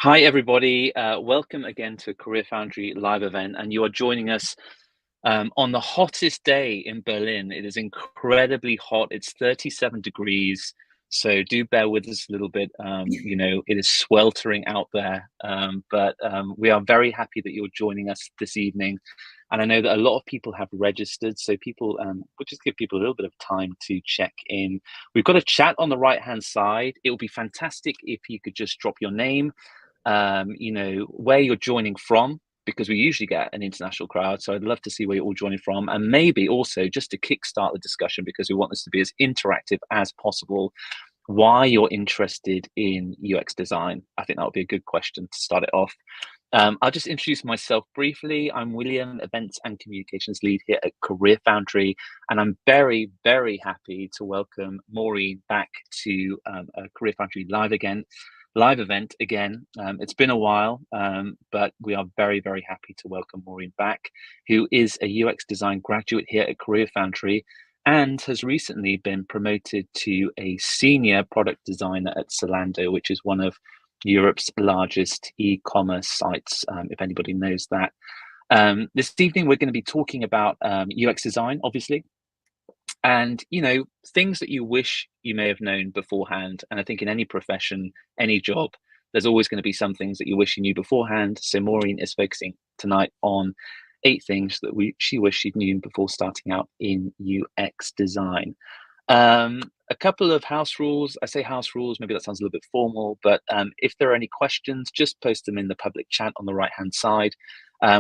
Hi, everybody. Welcome again to CareerFoundry live event, and you are joining us on the hottest day in Berlin. It is incredibly hot. It's 37 degrees, so do bear with us a little bit. It is sweltering out there, but we are very happy that you're joining us this evening. And I know that a lot of people have registered, so we'll just give people a little bit of time to check in. We've got a chat on the right-hand side. It will be fantastic if you could just drop your name, where you're joining from, because we usually get an international crowd. So I'd love to see where you're all joining from, and maybe also just to kickstart the discussion, because we want this to be as interactive as possible, why you're interested in UX design. I think that would be a good question to start it off. I'll just introduce myself briefly. I'm William, Events and Communications Lead here at CareerFoundry, and I'm very, very happy to welcome Maureen back to a CareerFoundry live event again. It's been a while, but we are very, very happy to welcome Maureen back, who is a UX design graduate here at CareerFoundry and has recently been promoted to a senior product designer at Zalando, which is one of Europe's largest e-commerce sites, if anybody knows that. This evening, we're going to be talking about UX design, obviously, and things that you wish you may have known beforehand. And I think in any profession, any job, there's always going to be some things that you wish you knew beforehand. So Maureen is focusing tonight on 8 things that she wished she'd known before starting out in UX design. A couple of house rules. I say house rules, maybe that sounds a little bit formal, but if there are any questions, just post them in the public chat on the right-hand side.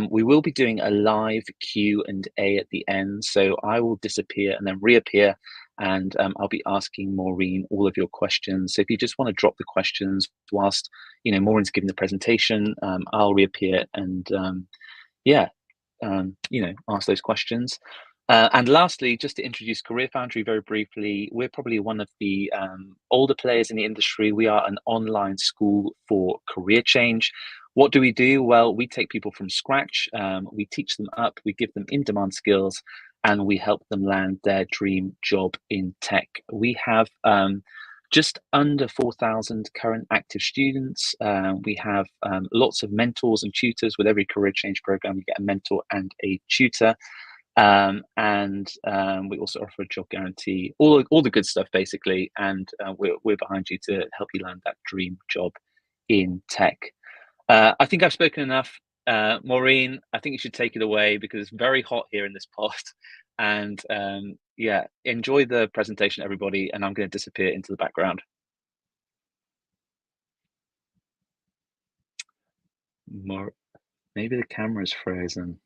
We will be doing a live Q&A at the end, so I will disappear and then reappear, and I'll be asking Maureen all of your questions. So if you just want to drop the questions whilst Maureen's giving the presentation, I'll reappear and ask those questions. And lastly, just to introduce CareerFoundry very briefly, we're probably one of the older players in the industry. We are an online school for career change. What do we do? Well, we take people from scratch, we teach them up, we give them in-demand skills, and we help them land their dream job in tech. We have just under 4,000 current active students. We have lots of mentors and tutors. With every career change program, you get a mentor and a tutor. And we also offer a job guarantee, all the good stuff, basically. And we're behind you to help you land that dream job in tech. I think I've spoken enough. Maureen, I think you should take it away, because it's very hot here in this pod. And enjoy the presentation, everybody. And I'm going to disappear into the background. Maybe the camera's frozen.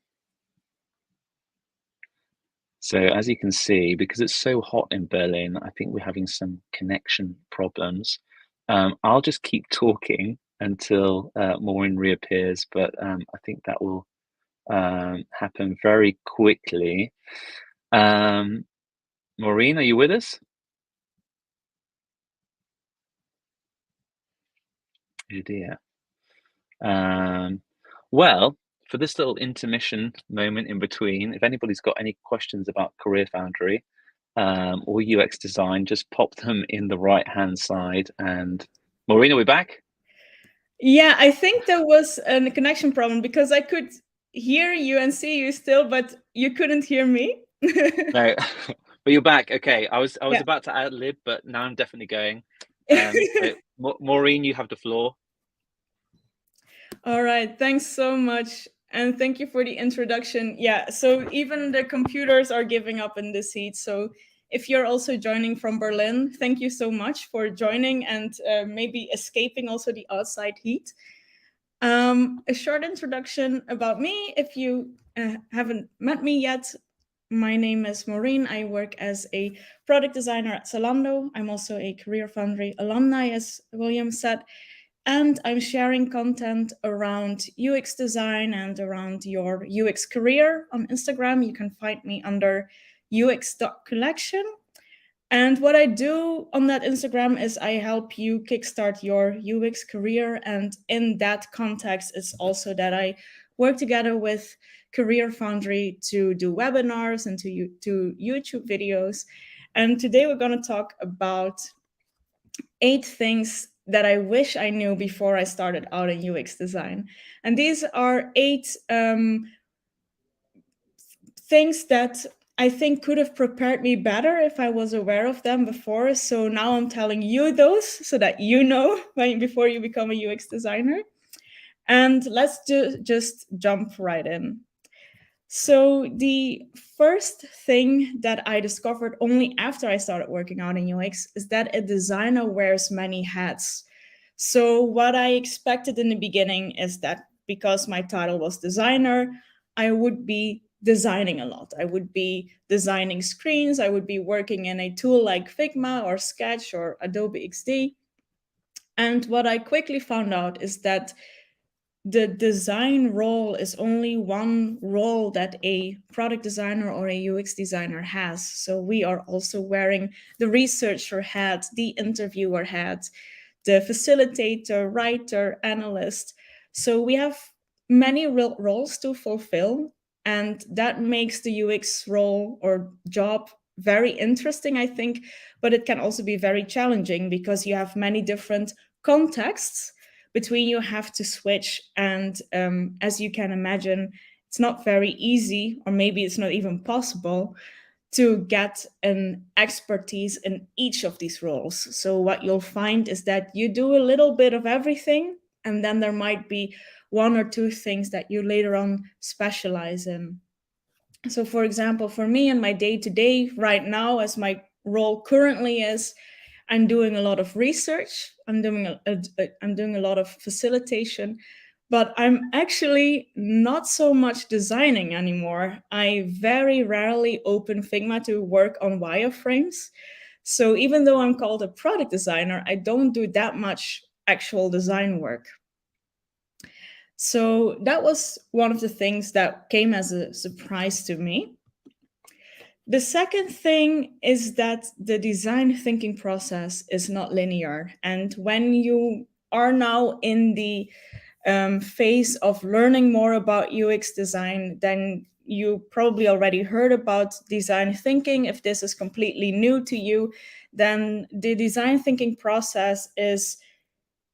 So as you can see, because it's so hot in Berlin, I think we're having some connection problems. I'll just keep talking until Maureen reappears, but I think that will happen very quickly. Maureen, are you with us? Oh dear. Well, for this little intermission moment in between, if anybody's got any questions about CareerFoundry or UX design, just pop them in the right-hand side. And Maureen, are we back? Yeah, I think there was a connection problem, because I could hear you and see you still, but you couldn't hear me. No, but you're back. Okay, I was about to ad-lib, but now I'm definitely going. So, Maureen, you have the floor. All right, thanks so much. And thank you for the introduction. Yeah, so even the computers are giving up in this heat. So if you're also joining from Berlin, thank you so much for joining and maybe escaping also the outside heat. A short introduction about me. If you haven't met me yet, my name is Maureen. I work as a product designer at Zalando. I'm also a CareerFoundry alumni, as William said. And I'm sharing content around UX design and around your UX career on Instagram. You can find me under ux.collection. And what I do on that Instagram is I help you kickstart your UX career. And in that context, it's also that I work together with CareerFoundry to do webinars and to YouTube videos. And today we're going to talk about 8 things that I wish I knew before I started out in UX design. And these are 8 things that I think could have prepared me better if I was aware of them before. So now I'm telling you those so that you know before you become a UX designer. And let's just jump right in. So the first thing that I discovered only after I started working out in UX is that a designer wears many hats. So what I expected in the beginning is that because my title was designer, I would be designing a lot. I would be designing screens. I would be working in a tool like Figma or Sketch or Adobe XD. And what I quickly found out is that the design role is only one role that a product designer or a UX designer has. So we are also wearing the researcher hat, the interviewer hat, the facilitator, writer, analyst. So we have many roles to fulfill, and that makes the UX role or job very interesting, I think, but it can also be very challenging because you have many different contexts between you have to switch. And as you can imagine, it's not very easy, or maybe it's not even possible, to get an expertise in each of these roles. So what you'll find is that you do a little bit of everything, and then there might be one or two things that you later on specialize in. So for example, for me in my day-to-day right now, as my role currently is, I'm doing a lot of research. I'm doing a lot of facilitation, but I'm actually not so much designing anymore. I very rarely open Figma to work on wireframes. So even though I'm called a product designer, I don't do that much actual design work. So that was one of the things that came as a surprise to me. The second thing is that the design thinking process is not linear. And when you are now in the phase of learning more about UX design, then you probably already heard about design thinking. If this is completely new to you, then the design thinking process is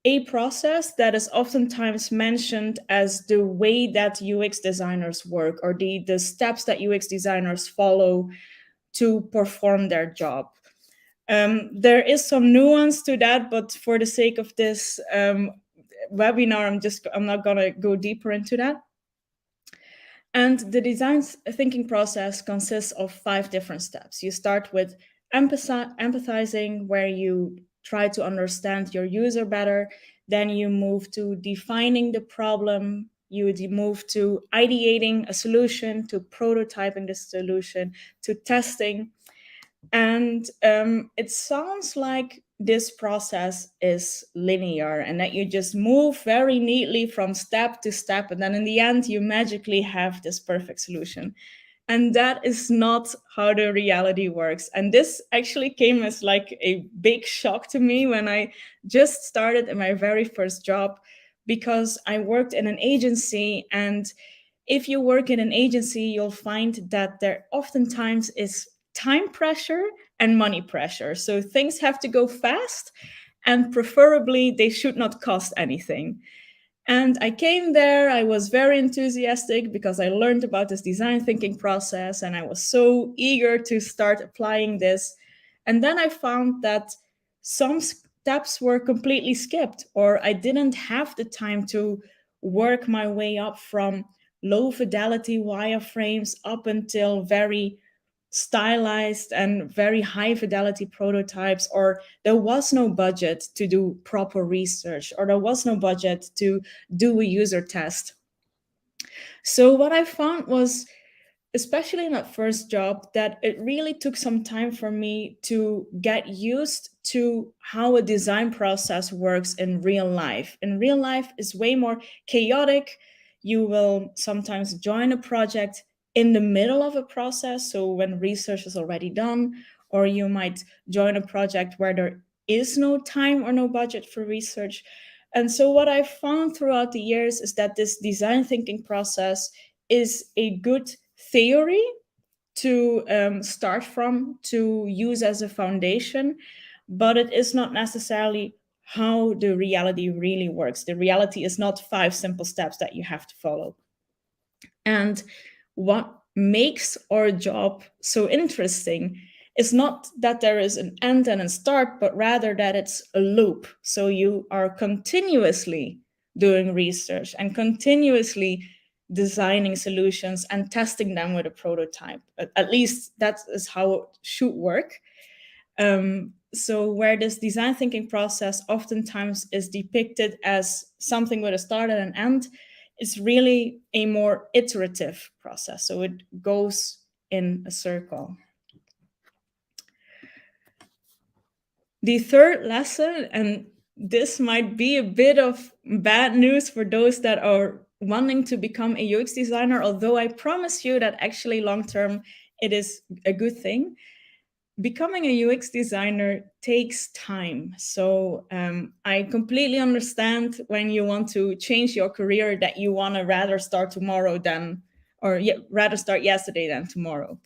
a process that is oftentimes mentioned as the way that UX designers work, or the steps that UX designers follow to perform their job. There is some nuance to that, but for the sake of this webinar, I'm not gonna go deeper into that. And the design thinking process consists of 5 different steps. You start with empathizing, where you try to understand your user better. Then you move to defining the problem. You move to ideating a solution, to prototyping the solution, to testing. And it sounds like this process is linear and that you just move very neatly from step to step. And then in the end, you magically have this perfect solution. And that is not how the reality works. And this actually came as like a big shock to me when I just started in my very first job, because I worked in an agency. And if you work in an agency, you'll find that there oftentimes is time pressure and money pressure. So things have to go fast, and preferably they should not cost anything. And I came there, I was very enthusiastic because I learned about this design thinking process and I was so eager to start applying this. And then I found that some steps were completely skipped, or I didn't have the time to work my way up from low fidelity wireframes up until very stylized and very high fidelity prototypes, or there was no budget to do proper research, or there was no budget to do a user test. So what I found was, especially in that first job, that it really took some time for me to get used to how a design process works in real life. In real life is way more chaotic. You will sometimes join a project in the middle of a process, so when research is already done, or you might join a project where there is no time or no budget for research. And so what I found throughout the years is that this design thinking process is a good theory to start from, to use as a foundation, but it is not necessarily how the reality really works. The reality is not 5 simple steps that you have to follow. And what makes our job so interesting is not that there is an end and a start, but rather that it's a loop. So you are continuously doing research and continuously designing solutions and testing them with a prototype. At least that is how it should work. So where this design thinking process oftentimes is depicted as something with a start and an end, it's really a more iterative process. So it goes in a circle. The third lesson, and this might be a bit of bad news for those that are wanting to become a UX designer, although I promise you that actually long-term it is a good thing. Becoming a UX designer takes time. So I completely understand when you want to change your career that you want to rather start tomorrow than, or rather start yesterday than tomorrow.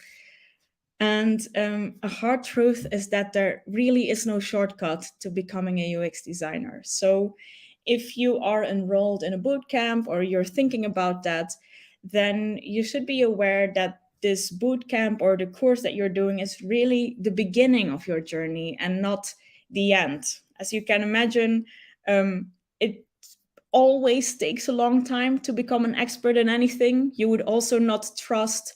And a hard truth is that there really is no shortcut to becoming a UX designer. So if you are enrolled in a boot camp or you're thinking about that, then you should be aware that this boot camp or the course that you're doing is really the beginning of your journey and not the end. As you can imagine, it always takes a long time to become an expert in anything. You would also not trust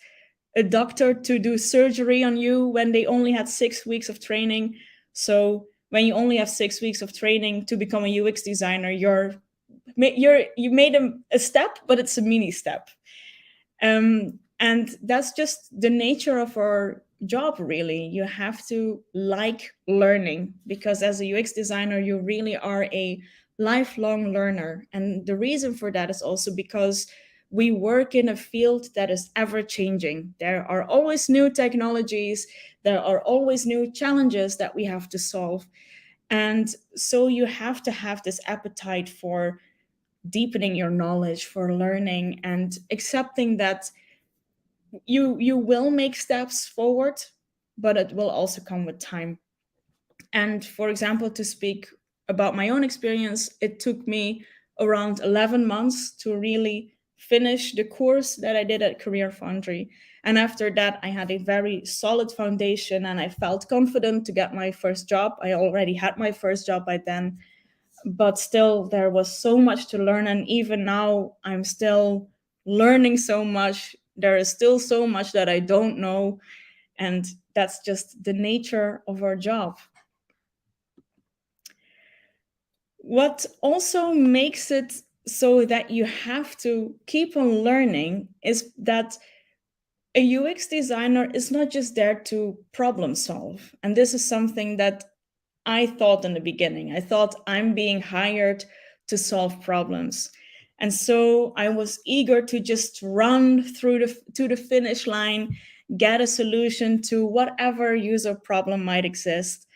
a doctor to do surgery on you when they only had 6 weeks of training. So when you only have 6 weeks of training to become a UX designer, you made a step, but it's a mini step. And that's just the nature of our job, really. You have to like learning, because as a UX designer, you really are a lifelong learner. And the reason for that is also because we work in a field that is ever changing. There are always new technologies, there are always new challenges that we have to solve. And so you have to have this appetite for deepening your knowledge, for learning, and accepting that you will make steps forward, but it will also come with time. And for example, to speak about my own experience, it took me around 11 months to really finish the course that I did at CareerFoundry. And after that, I had a very solid foundation and I felt confident to get my first job. I already had my first job by then, but still there was so much to learn. And even now, I'm still learning so much. There is still so much that I don't know. And that's just the nature of our job. What also makes it so that you have to keep on learning is that a UX designer is not just there to problem solve. And this is something that I thought in the beginning. I thought I'm being hired to solve problems. And so I was eager to just run through to the finish line, get a solution to whatever user problem might exist.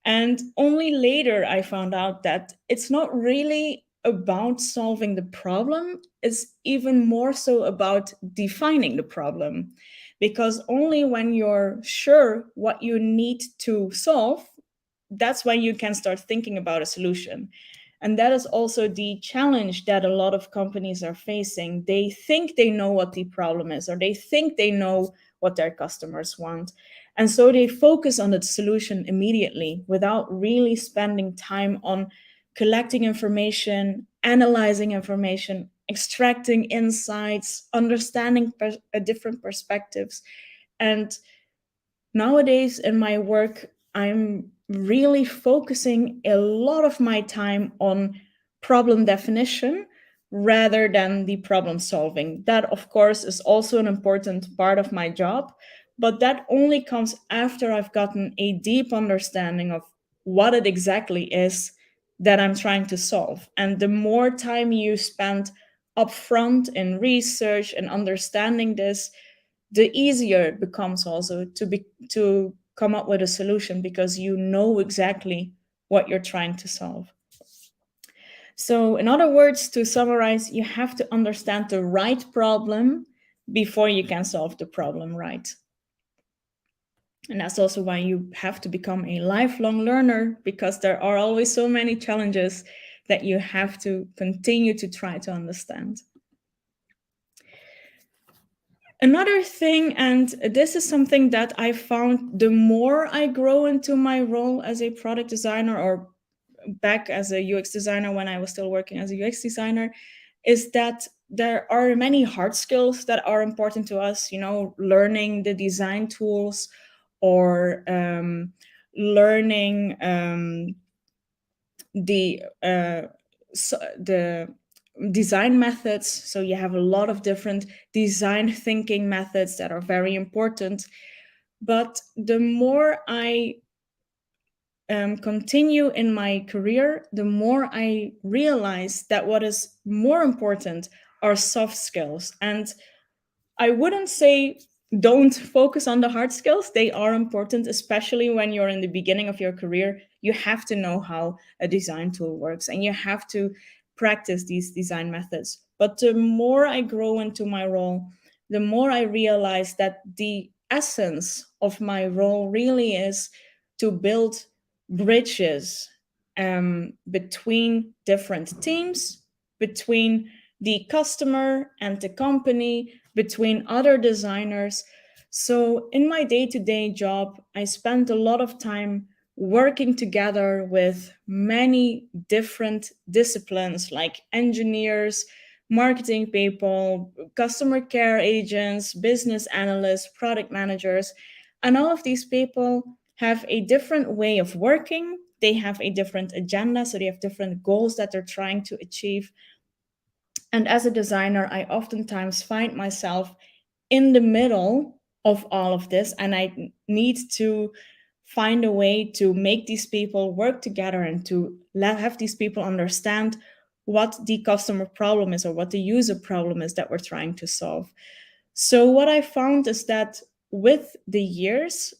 And only later I found out that it's not really about solving the problem, it's even more so about defining the problem. Because only when you're sure what you need to solve, that's when you can start thinking about a solution. And that is also the challenge that a lot of companies are facing. They think they know what the problem is, or they think they know what their customers want. And so they focus on the solution immediately without really spending time on collecting information, analyzing information, extracting insights, understanding different perspectives. And nowadays in my work, I'm really focusing a lot of my time on problem definition rather than the problem solving. That, of course, is also an important part of my job, but that only comes after I've gotten a deep understanding of what it exactly is that I'm trying to solve. And the more time you spend upfront in research and understanding this, the easier it becomes also to come up with a solution, because you know exactly what you're trying to solve. So in other words, to summarize, you have to understand the right problem before you can solve the problem right. And that's also why you have to become a lifelong learner, because there are always so many challenges that you have to continue to try to understand. Another thing, and this is something that I found the more I grow into my role as a product designer, or back as a UX designer when I was still working as a UX designer, is that there are many hard skills that are important to us, learning the design tools, or learning the design methods. So you have a lot of different design thinking methods that are very important. But the more I continue in my career, the more I realize that what is more important are soft skills. And I wouldn't say don't focus on the hard skills. They are important, especially when you're in the beginning of your career. You have to know how a design tool works and you have to practice these design methods. But the more I grow into my role, the more I realize that the essence of my role really is to build bridges between different teams, between the customer and the company, between other designers. So, in my day to day job, I spend a lot of time working together with many different disciplines like engineers, marketing people, customer care agents, business analysts, product managers. And all of these people have a different way of working. They have a different agenda, so they have different goals that they're trying to achieve. And as a designer, I oftentimes find myself in the middle of all of this, and I need to find a way to make these people work together and to have these people understand what the customer problem is or what the user problem is that we're trying to solve. So, what I found is that with the years,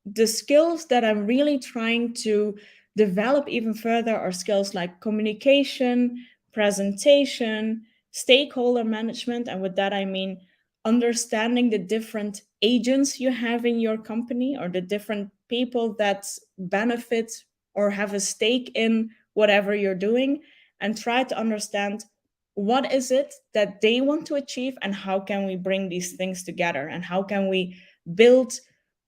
the skills that I'm really trying to develop even further are skills like communication, presentation, stakeholder management. And with that, I mean understanding the different agents you have in your company, or the different people that benefit or have a stake in whatever you're doing, and try to understand what is it that they want to achieve and how can we bring these things together and how can we build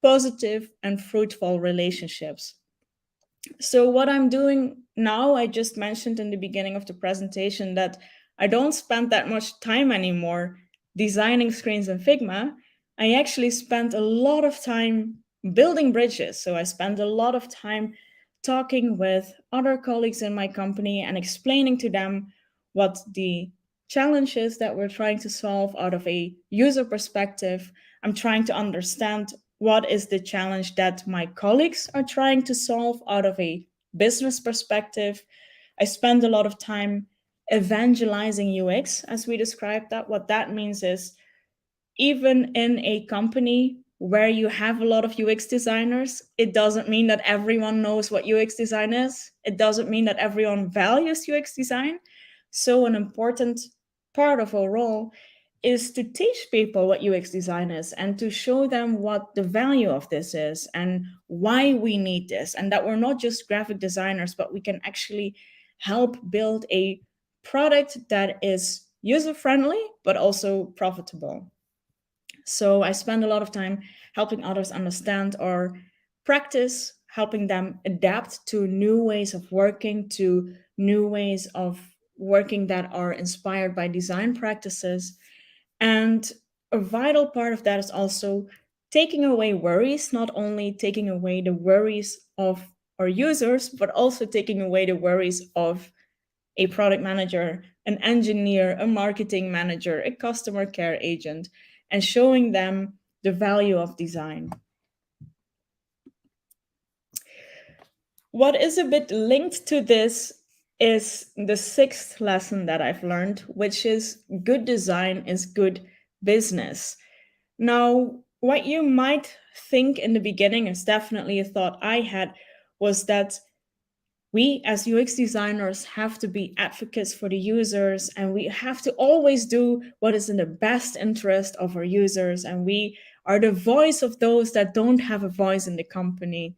positive and fruitful relationships. So, what I'm doing now, I just mentioned in the beginning of the presentation that I don't spend that much time anymore designing screens in Figma. I actually spend a lot of time building bridges. So, I spend a lot of time talking with other colleagues in my company and explaining to them what the challenges that we're trying to solve out of a user perspective. I'm trying to understand what is the challenge that my colleagues are trying to solve out of a business perspective. I spend a lot of time evangelizing UX, as we described that. What that means is, even in a company where you have a lot of UX designers, it doesn't mean that everyone knows what UX design is. It doesn't mean that everyone values UX design. So, an important part of our role is to teach people what UX design is and to show them what the value of this is and why we need this. And that we're not just graphic designers, but we can actually help build a product that is user friendly, but also profitable. So I spend a lot of time helping others understand or practice, helping them adapt to new ways of working, to new ways of working that are inspired by design practices. And a vital part of that is also taking away worries, not only taking away the worries of our users, but also taking away the worries of a product manager, an engineer, a marketing manager, a customer care agent, and showing them the value of design. What is a bit linked to this is the sixth lesson that I've learned, which is good design is good business. Now, what you might think in the beginning, is definitely a thought I had, was that we as UX designers have to be advocates for the users, and we have to always do what is in the best interest of our users, and we are the voice of those that don't have a voice in the company.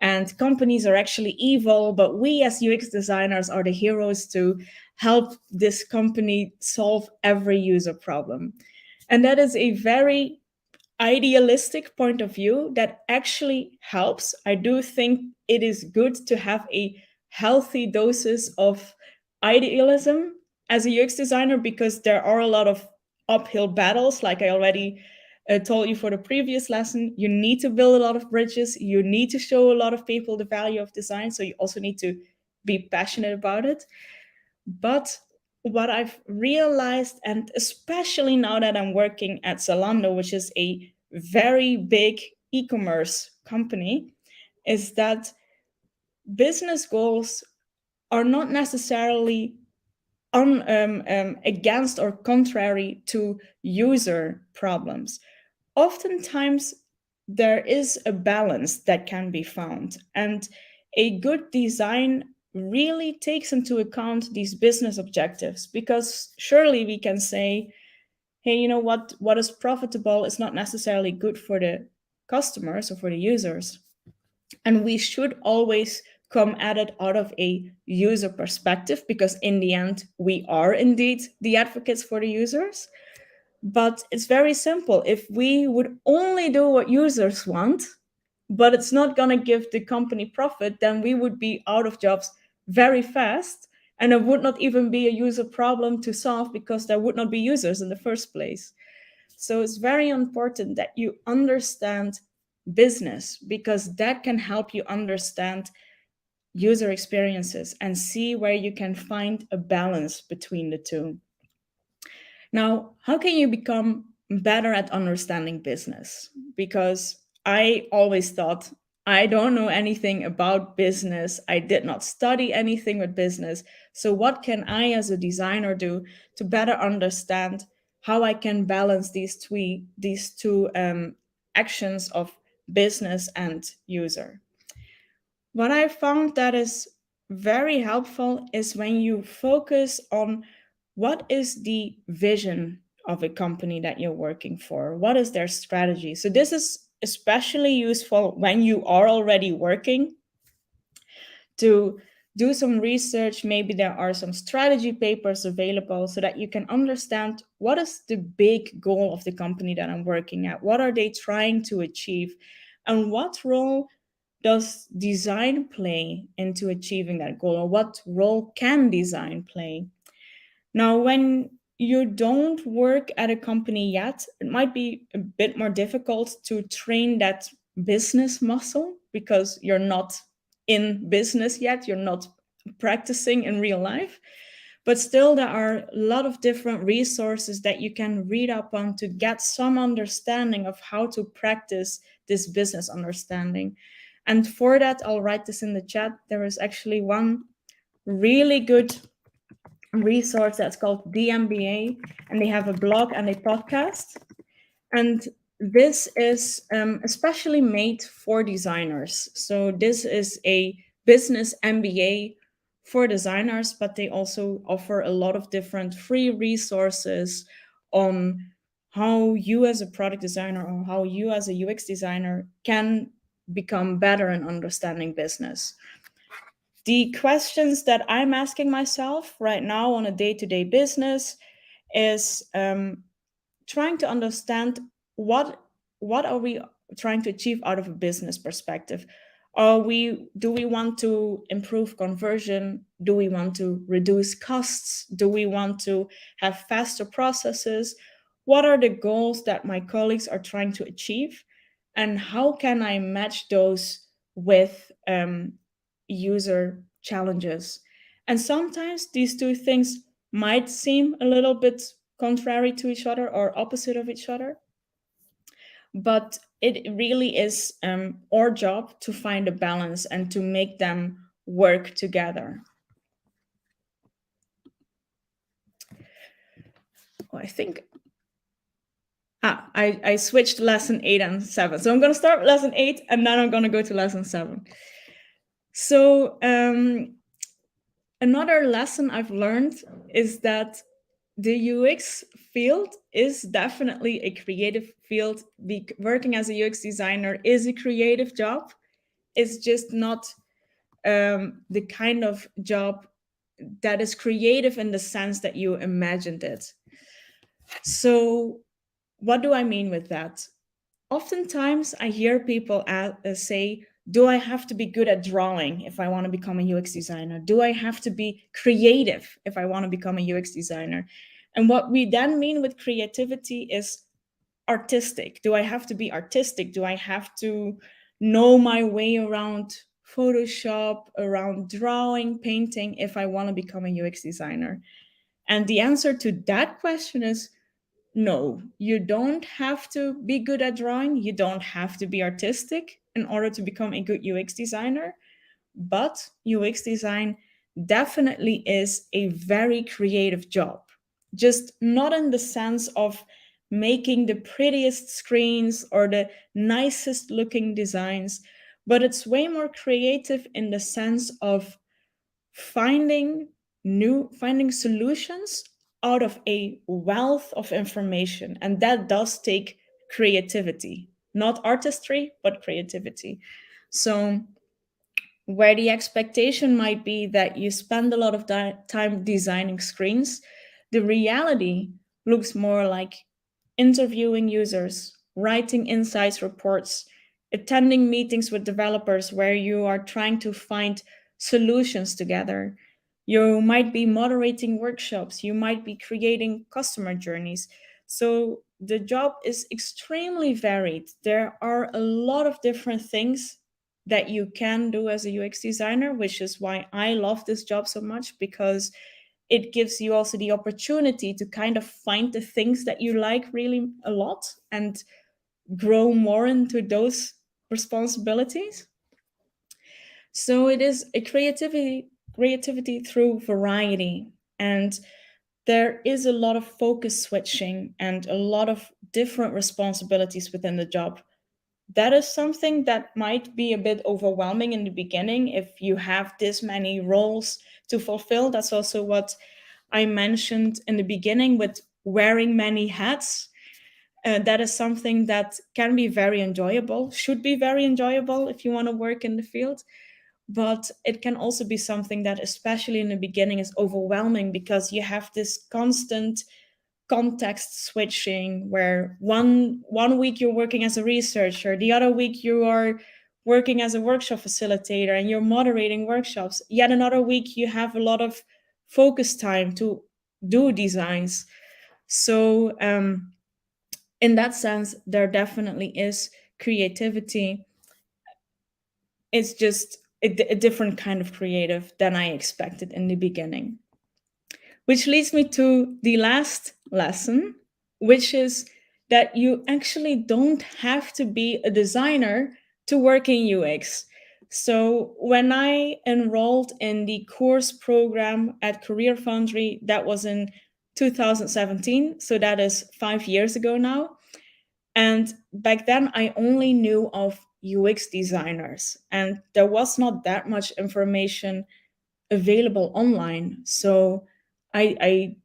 And companies are actually evil, but we as UX designers are the heroes to help this company solve every user problem. And that is a very idealistic point of view that actually helps. I do think it is good to have a healthy doses of idealism as a UX designer, because there are a lot of uphill battles, like I already told you for the previous lesson. You need to build a lot of bridges. You need to show a lot of people the value of design. So you also need to be passionate about it. But what I've realized, and especially now that I'm working at Zalando, which is a very big e-commerce company, is that business goals are not necessarily against or contrary to user problems. Oftentimes, there is a balance that can be found, and a good design really takes into account these business objectives, because surely we can say, hey, you know what is profitable is not necessarily good for the customers or for the users. And we should always come at it out of a user perspective, because in the end, we are indeed the advocates for the users. But it's very simple. If we would only do what users want, but it's not going to give the company profit, then we would be out of jobs very fast. And it would not even be a user problem to solve, because there would not be users in the first place. So it's very important that you understand business, because that can help you understand user experiences and see where you can find a balance between the two. Now, how can you become better at understanding business? Because I always thought, I don't know anything about business. I did not study anything with business. So, what can I as a designer do to better understand how I can balance these two actions of business and user? What I found that is very helpful is when you focus on what is the vision of a company that you're working for? What is their strategy? So, this is especially useful when you are already working, to do some research. Maybe there are some strategy papers available so that you can understand what is the big goal of the company that I'm working at? What are they trying to achieve? And what role does design play into achieving that goal? Or what role can design play? Now, when you don't work at a company yet, it might be a bit more difficult to train that business muscle, because you're not in business yet, you're not practicing in real life. But still, there are a lot of different resources that you can read up on to get some understanding of how to practice this business understanding. And for that, I'll write this in the chat. There is actually one really good resource that's called DMBA, and they have a blog and a podcast. And this is especially made for designers. So this is a business MBA for designers, but they also offer a lot of different free resources on how you as a product designer or how you as a UX designer can become better in understanding business. The questions that I'm asking myself right now on a day-to-day business is trying to understand what are we trying to achieve out of a business perspective. Do we want to improve conversion? Do we want to reduce costs? Do we want to have faster processes? What are the goals that my colleagues are trying to achieve? And how can I match those with user challenges? And sometimes these two things might seem a little bit contrary to each other or opposite of each other, but it really is our job to find a balance and to make them work together. Oh, I think I switched lesson 8 and 7. So I'm going to start with lesson 8 and then I'm going to go to lesson 7. So another lesson I've learned is that the UX field is definitely a creative field. Working as a UX designer is a creative job. It's just not the kind of job that is creative in the sense that you imagined it. So, what do I mean with that? Oftentimes, I hear people say, do I have to be good at drawing if I want to become a UX designer? Do I have to be creative if I want to become a UX designer? And what we then mean with creativity is artistic. Do I have to be artistic? Do I have to know my way around Photoshop, around drawing, painting, if I want to become a UX designer? And the answer to that question is no, you don't have to be good at drawing. You don't have to be artistic in order to become a good UX designer. But UX design definitely is a very creative job. Just not in the sense of making the prettiest screens or the nicest looking designs, but it's way more creative in the sense of finding finding solutions out of a wealth of information, and that does take creativity, not artistry but creativity. So where the expectation might be that you spend a lot of time designing screens, the reality looks more like interviewing users, writing insights reports, attending meetings with developers where you are trying to find solutions together. You might be moderating workshops, you might be creating customer journeys. So the job is extremely varied. There are a lot of different things that you can do as a UX designer, which is why I love this job so much, because it gives you also the opportunity to kind of find the things that you like really a lot and grow more into those responsibilities. So it is a creativity through variety, and there is a lot of focus switching and a lot of different responsibilities within the job. That is something that might be a bit overwhelming in the beginning if you have this many roles to fulfill. That's also what I mentioned in the beginning with wearing many hats. That is something that can be very enjoyable, should be very enjoyable if you want to work in the field. But it can also be something that, especially in the beginning, is overwhelming because you have this constant context switching where one week you're working as a researcher, the other week you are working as a workshop facilitator and you're moderating workshops, yet another week you have a lot of focus time to do designs. So in that sense there definitely is creativity. It's just a different kind of creative than I expected in the beginning. Which leads me to the last lesson, which is that you actually don't have to be a designer to work in UX. So when I enrolled in the course program at CareerFoundry, that was in 2017. So that is 5 years ago now. And back then, I only knew of UX designers, and there was not that much information available online. So I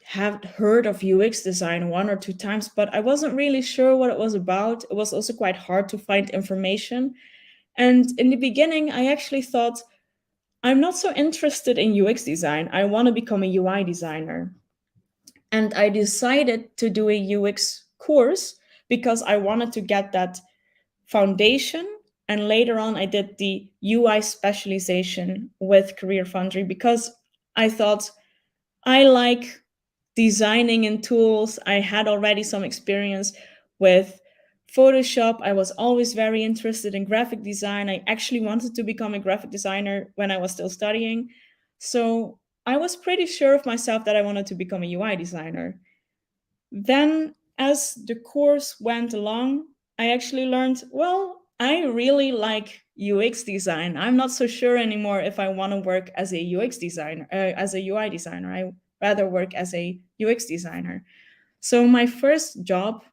have heard of UX design one or two times, but I wasn't really sure what it was about. It was also quite hard to find information. And in the beginning, I actually thought, I'm not so interested in UX design. I want to become a UI designer. And I decided to do a UX course because I wanted to get that foundation. And later on, I did the UI specialization with CareerFoundry because I thought I like designing in tools. I had already some experience with Photoshop. I was always very interested in graphic design. I actually wanted to become a graphic designer when I was still studying. So I was pretty sure of myself that I wanted to become a UI designer. Then, as the course went along, I actually learned, well, I really like UX design. I'm not so sure anymore if I want to work as a UX designer, as a UI designer. I rather work as a UX designer. So my first job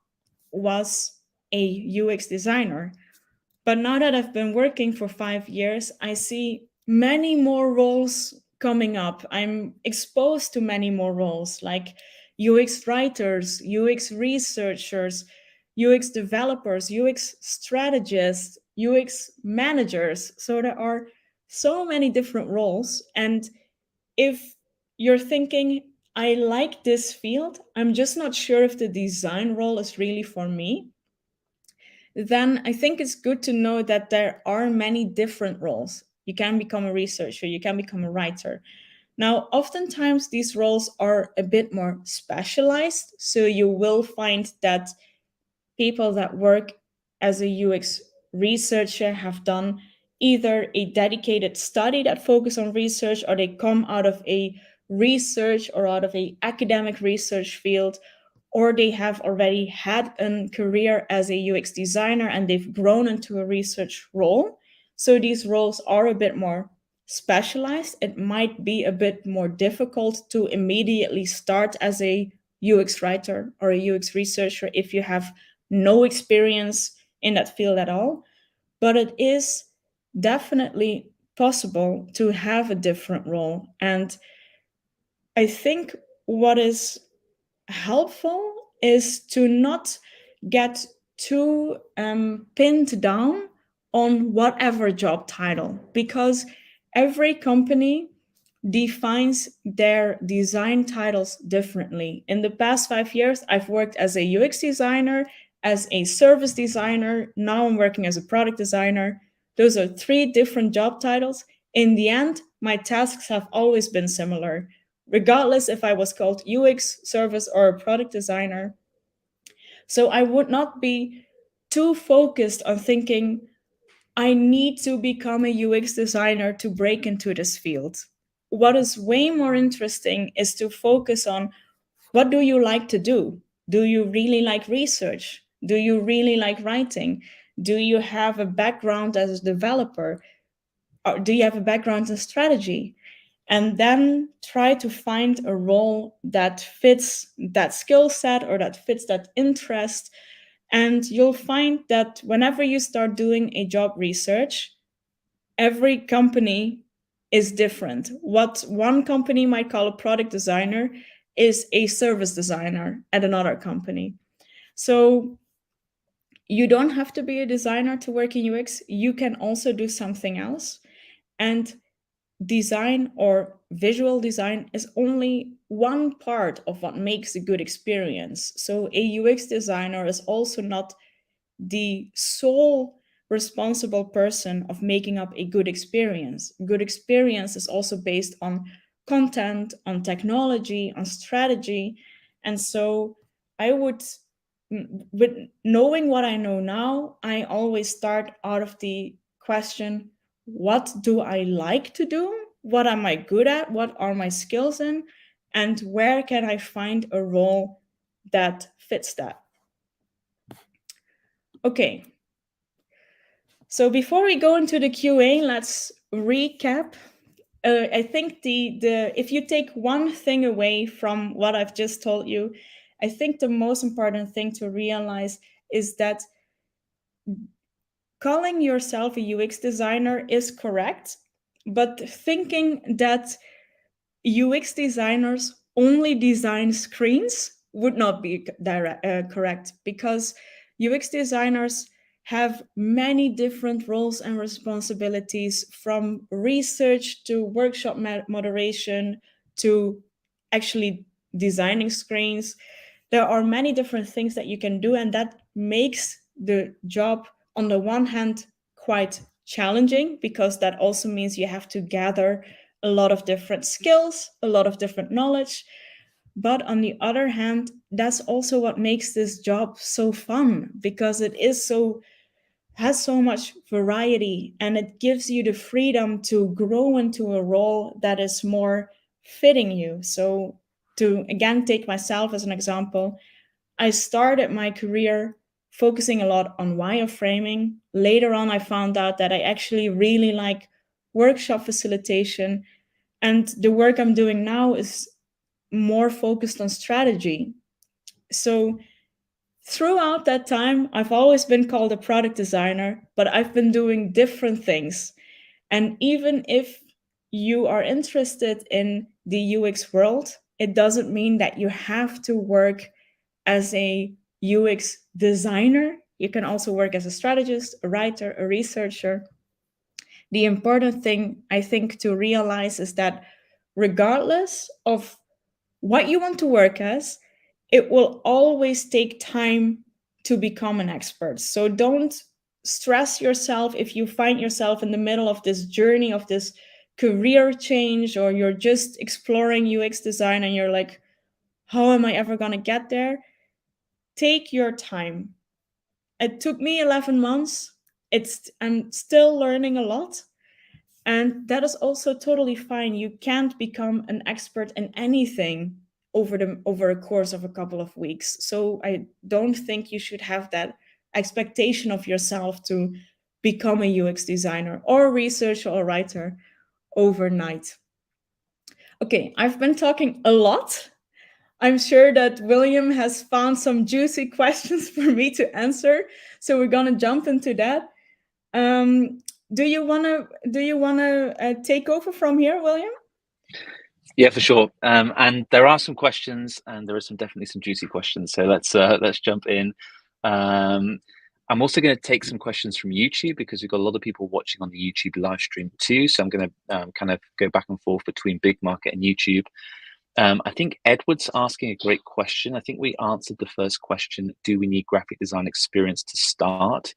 was a UX designer. But now that I've been working for 5 years, I see many more roles coming up. I'm exposed to many more roles like UX writers, UX researchers, UX developers, UX strategists, UX managers. So there are so many different roles. And if you're thinking, I like this field, I'm just not sure if the design role is really for me, then I think it's good to know that there are many different roles. You can become a researcher, you can become a writer. Now, oftentimes these roles are a bit more specialized. So you will find that people that work as a UX researcher have done either a dedicated study that focus on research, or they come out of a research or out of a academic research field, or they have already had a career as a UX designer and they've grown into a research role. So these roles are a bit more specialized. It might be a bit more difficult to immediately start as a UX writer or a UX researcher if you have no experience in that field at all. But it is definitely possible to have a different role. And I think what is helpful is to not get too pinned down on whatever job title, because every company defines their design titles differently. In the past 5 years, I've worked as a UX designer, as a service designer. Now I'm working as a product designer. Those are three different job titles. In the end, my tasks have always been similar, regardless if I was called UX, service, or a product designer. So I would not be too focused on thinking, I need to become a UX designer to break into this field. What is way more interesting is to focus on, what do you like to do? Do you really like research? Do you really like writing? Do you have a background as a developer? Or do you have a background in strategy? And then try to find a role that fits that skill set or that fits that interest. And you'll find that whenever you start doing a job research, every company is different. What one company might call a product designer is a service designer at another company. So you don't have to be a designer to work in UX. You can also do something else. And design or visual design is only one part of what makes a good experience. So a UX designer is also not the sole responsible person of making up a good experience. Good experience is also based on content, on technology, on strategy. And so I would, with knowing what I know now, I always start out of the question, what do I like to do? What am I good at? What are my skills in? And where can I find a role that fits that? Okay. So before we go into the QA, let's recap. I think the if you take one thing away from what I've just told you, I think the most important thing to realize is that calling yourself a UX designer is correct, but thinking that UX designers only design screens would not be correct, because UX designers have many different roles and responsibilities, from research to workshop moderation to actually designing screens. There are many different things that you can do, and that makes the job, on the one hand, quite challenging, because that also means you have to gather a lot of different skills, a lot of different knowledge. But on the other hand, that's also what makes this job so fun, because it is so has so much variety, and it gives you the freedom to grow into a role that is more fitting you. So to again take myself as an example, I started my career focusing a lot on wireframing. Later on, I found out that I actually really like workshop facilitation, and the work I'm doing now is more focused on strategy. So throughout that time, I've always been called a product designer, but I've been doing different things. And even if you are interested in the UX world, it doesn't mean that you have to work as a UX designer. You can also work as a strategist, a writer, a researcher. The important thing, I think, to realize is that regardless of what you want to work as, it will always take time to become an expert. So don't stress yourself if you find yourself in the middle of this journey of this career change, or you're just exploring UX design and you're like, how am I ever going to get there? Take your time. It took me 11 months. I'm still learning a lot. And that is also totally fine. You can't become an expert in anything over a course of a couple of weeks. So I don't think you should have that expectation of yourself to become a UX designer or researcher or writer overnight. Okay, I've been talking a lot. I'm sure that William has found some juicy questions for me to answer. So we're gonna jump into that. Do you wanna take over from here, William? Yeah, for sure. And there are some questions, and there are definitely some juicy questions. So let's jump in. I'm also going to take some questions from YouTube because we've got a lot of people watching on the YouTube live stream too. So I'm going to kind of go back and forth between Big Market and YouTube. I think Edward's asking a great question. I think we answered the first question: do we need graphic design experience to start?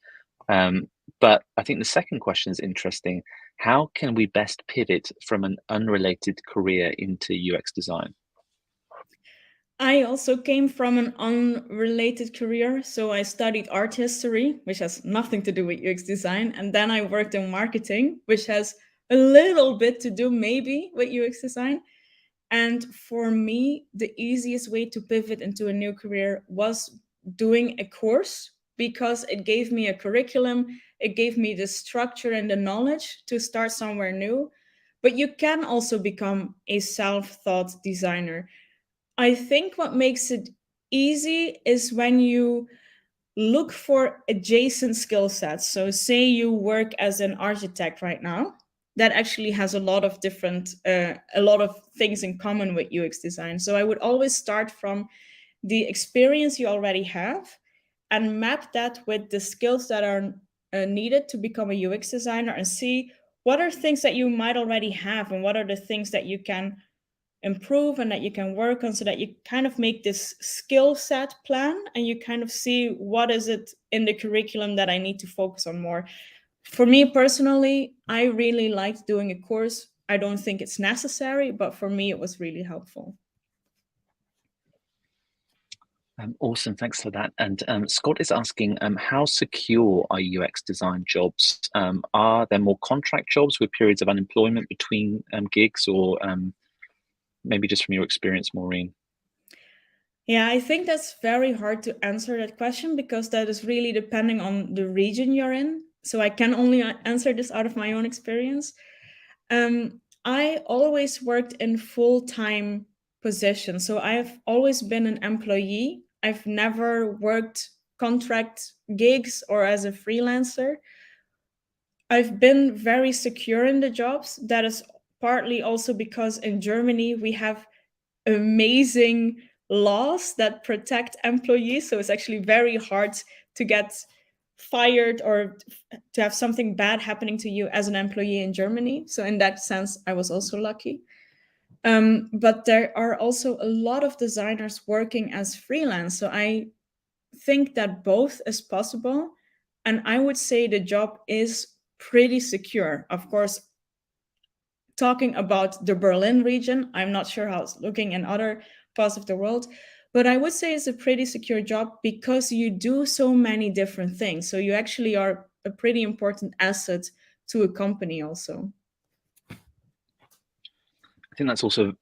But I think the second question is interesting. How can we best pivot from an unrelated career into UX design? I also came from an unrelated career. So I studied art history, which has nothing to do with UX design. And then I worked in marketing, which has a little bit to do maybe with UX design. And for me, the easiest way to pivot into a new career was doing a course, because it gave me a curriculum, it gave me the structure and the knowledge to start somewhere new. But you can also become a self-taught designer. I think what makes it easy is when you look for adjacent skill sets. So, say you work as an architect right now, that actually has a lot of a lot of things in common with UX design. So, I would always start from the experience you already have and map that with the skills that are needed to become a UX designer, and see what are things that you might already have and what are the things that you can improve and that you can work on, so that you kind of make this skill set plan and you kind of see what is it in the curriculum that I need to focus on more. For me personally, I really liked doing a course. I don't think it's necessary, but for me it was really helpful. Awesome, thanks for that. And Scott is asking, how secure are UX design jobs? Are there more contract jobs with periods of unemployment between gigs, or maybe just from your experience, Maureen? Yeah, I think that's very hard to answer that question, because that is really depending on the region you're in. So I can only answer this out of my own experience. I always worked in full-time positions. So I've always been an employee. I've never worked contract gigs or as a freelancer. I've been very secure in the jobs. That is partly also because in Germany we have amazing laws that protect employees. So it's actually very hard to get fired or to have something bad happening to you as an employee in Germany. So in that sense, I was also lucky. But there are also a lot of designers working as freelance. So I think that both is possible. And I would say the job is pretty secure. Of course, talking about the Berlin region, I'm not sure how it's looking in other parts of the world, but I would say it's a pretty secure job because you do so many different things. So you actually are a pretty important asset to a company also. I think that's also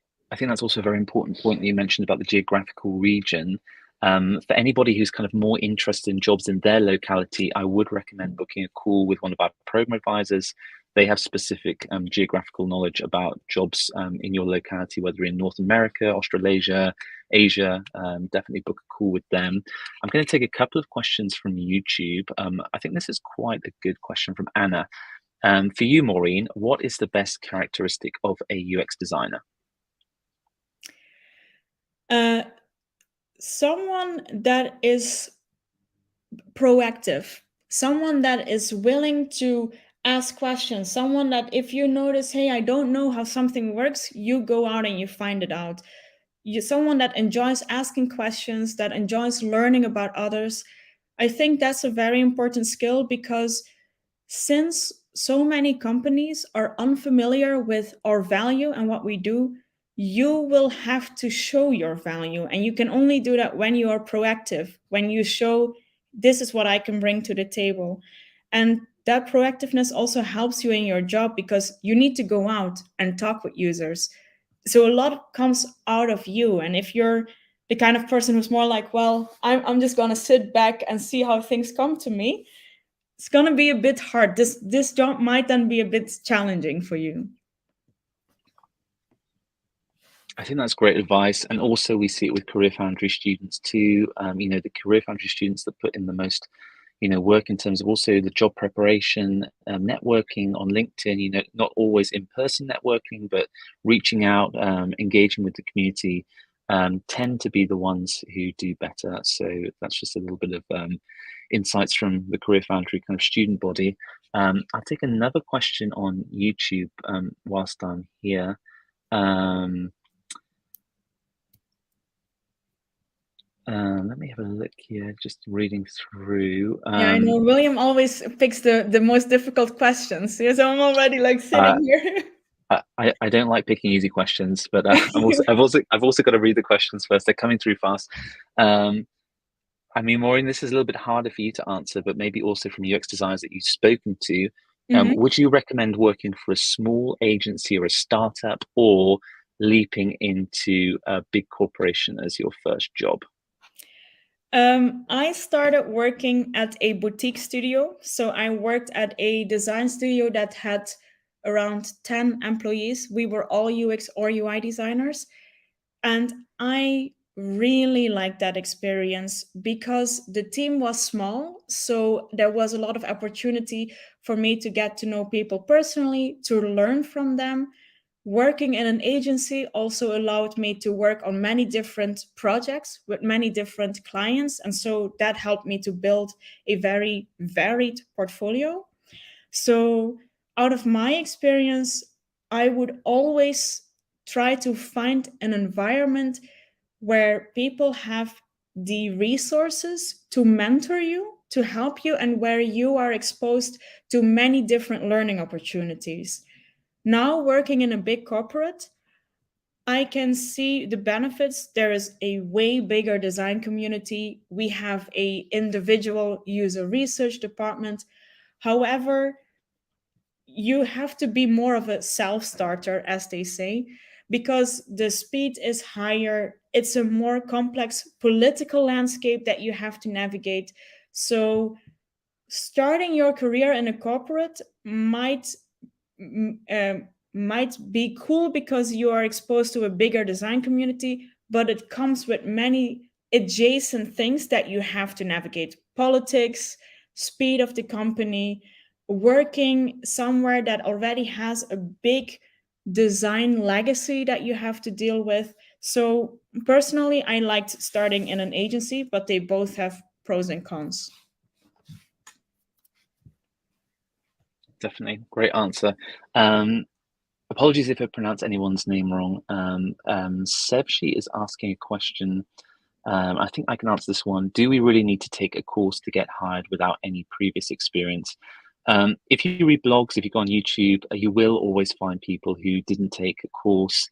a very important point that you mentioned about the geographical region. For anybody who's kind of more interested in jobs in their locality, I would recommend booking a call with one of our program advisors. They have specific geographical knowledge about jobs in your locality, whether in North America, Australasia, Asia. Definitely book a call with them. I'm going to take a couple of questions from YouTube. I think this is quite a good question from Anna. For you, Maureen, what is the best characteristic of a UX designer? Someone that is proactive, someone that is willing to ask questions, someone that if you notice, hey, I don't know how something works, you go out and you find it out. Someone that enjoys asking questions, that enjoys learning about others. I think that's a very important skill, because since so many companies are unfamiliar with our value and what we do, you will have to show your value. And you can only do that when you are proactive, when you show this is what I can bring to the table. And that proactiveness also helps you in your job, because you need to go out and talk with users. So a lot comes out of you. And if you're the kind of person who's more like, well, I'm just going to sit back and see how things come to me, it's gonna be a bit hard. This job might then be a bit challenging for you. I think that's great advice. And also we see it with CareerFoundry students too. The CareerFoundry students that put in the most, work in terms of also the job preparation, networking on LinkedIn, not always in-person networking, but reaching out, engaging with the community, tend to be the ones who do better. So that's just a little bit of insights from the CareerFoundry kind of student body. I'll take another question on YouTube whilst I'm here. Let me have a look here, just reading through. Yeah, I know William always picks the most difficult questions. Yeah, so I'm already like sitting here. I don't like picking easy questions, but I've also got to read the questions first. They're coming through fast. Maureen, this is a little bit harder for you to answer, but maybe also from UX designers that you've spoken to. Would you recommend working for a small agency or a startup, or leaping into a big corporation as your first job? I started working at a boutique studio. So I worked at a design studio that had around 10 employees. We were all UX or UI designers. And I really liked that experience, because the team was small. So there was a lot of opportunity for me to get to know people personally, to learn from them. Working in an agency also allowed me to work on many different projects with many different clients. And so that helped me to build a very varied portfolio. So, out of my experience, I would always try to find an environment where people have the resources to mentor you, to help you, and where you are exposed to many different learning opportunities. Now, working in a big corporate, I can see the benefits. There is a way bigger design community. We have a individual user research department. However, you have to be more of a self-starter, as they say, because the speed is higher. It's a more complex political landscape that you have to navigate. So starting your career in a corporate might be cool because you are exposed to a bigger design community, but it comes with many adjacent things that you have to navigate: politics, speed of the company, working somewhere that already has a big design legacy that you have to deal with. So personally, I liked starting in an agency, but they both have pros and cons. Definitely. Great answer. Apologies if I pronounce anyone's name wrong. Sevshi is asking a question. I think I can answer this one. Do we really need to take a course to get hired without any previous experience? If you read blogs, if you go on YouTube, you will always find people who didn't take a course,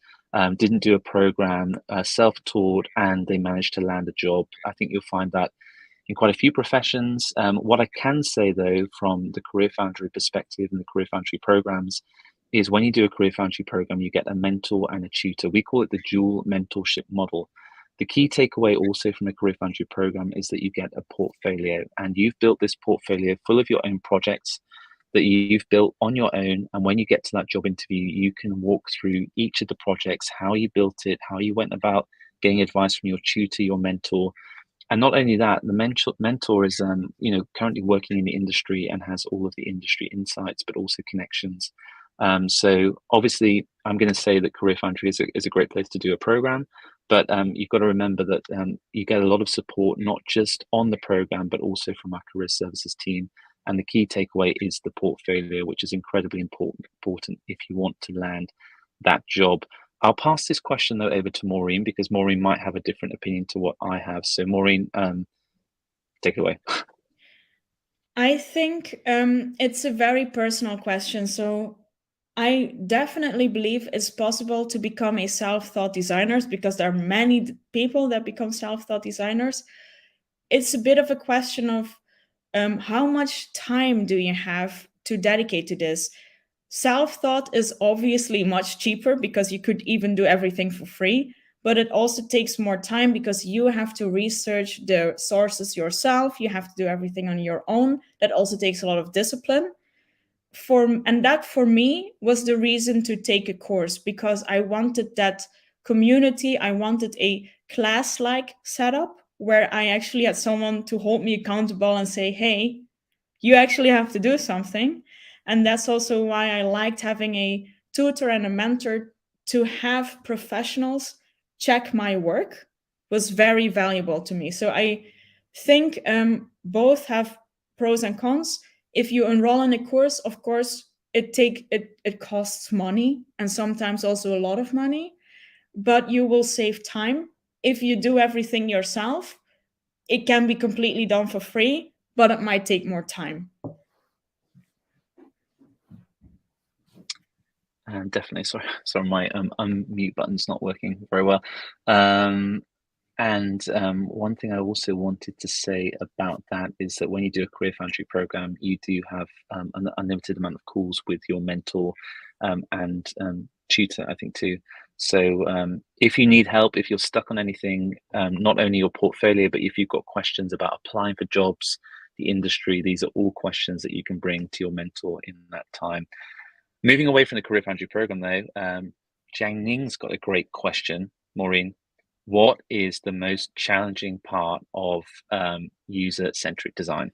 didn't do a program, self-taught, and they managed to land a job. I think you'll find that in quite a few professions. What I can say, though, from the CareerFoundry perspective and the CareerFoundry programs, is when you do a CareerFoundry program, you get a mentor and a tutor. We call it the dual mentorship model. The key takeaway also from a CareerFoundry program is that you get a portfolio, and you've built this portfolio full of your own projects that you've built on your own. And when you get to that job interview, you can walk through each of the projects, how you built it, how you went about getting advice from your tutor, your mentor. And not only that, the mentor is currently working in the industry and has all of the industry insights, but also connections. So obviously, I'm going to say that CareerFoundry is a great place to do a program, but you've got to remember that you get a lot of support, not just on the program, but also from our career services team. And the key takeaway is the portfolio, which is incredibly important if you want to land that job. I'll pass this question though over to Maureen, because Maureen might have a different opinion to what I have. So Maureen, take it away. I think it's a very personal question. So I definitely believe it's possible to become a self-taught designer, because there are many people that become self-taught designers. It's a bit of a question of how much time do you have to dedicate to this? Self-taught is obviously much cheaper because you could even do everything for free, but it also takes more time because you have to research the sources yourself. You have to do everything on your own. That also takes a lot of discipline. And that for me was the reason to take a course, because I wanted that community. I wanted a class-like setup where I actually had someone to hold me accountable and say, hey, you actually have to do something. And that's also why I liked having a tutor and a mentor. To have professionals check my work was very valuable to me. So I think both have pros and cons. If you enroll in a course, of course, it costs money, and sometimes also a lot of money, but you will save time. If you do everything yourself, it can be completely done for free, but it might take more time. Definitely. Sorry, my unmute button's not working very well. One thing I also wanted to say about that is that when you do a CareerFoundry program, you do have an unlimited amount of calls with your mentor and tutor, I think, too. So if you need help, if you're stuck on anything, not only your portfolio, but if you've got questions about applying for jobs, the industry, these are all questions that you can bring to your mentor in that time. Moving away from the CareerFoundry program, though, Jiang Ning's got a great question. Maureen, what is the most challenging part of user-centric design?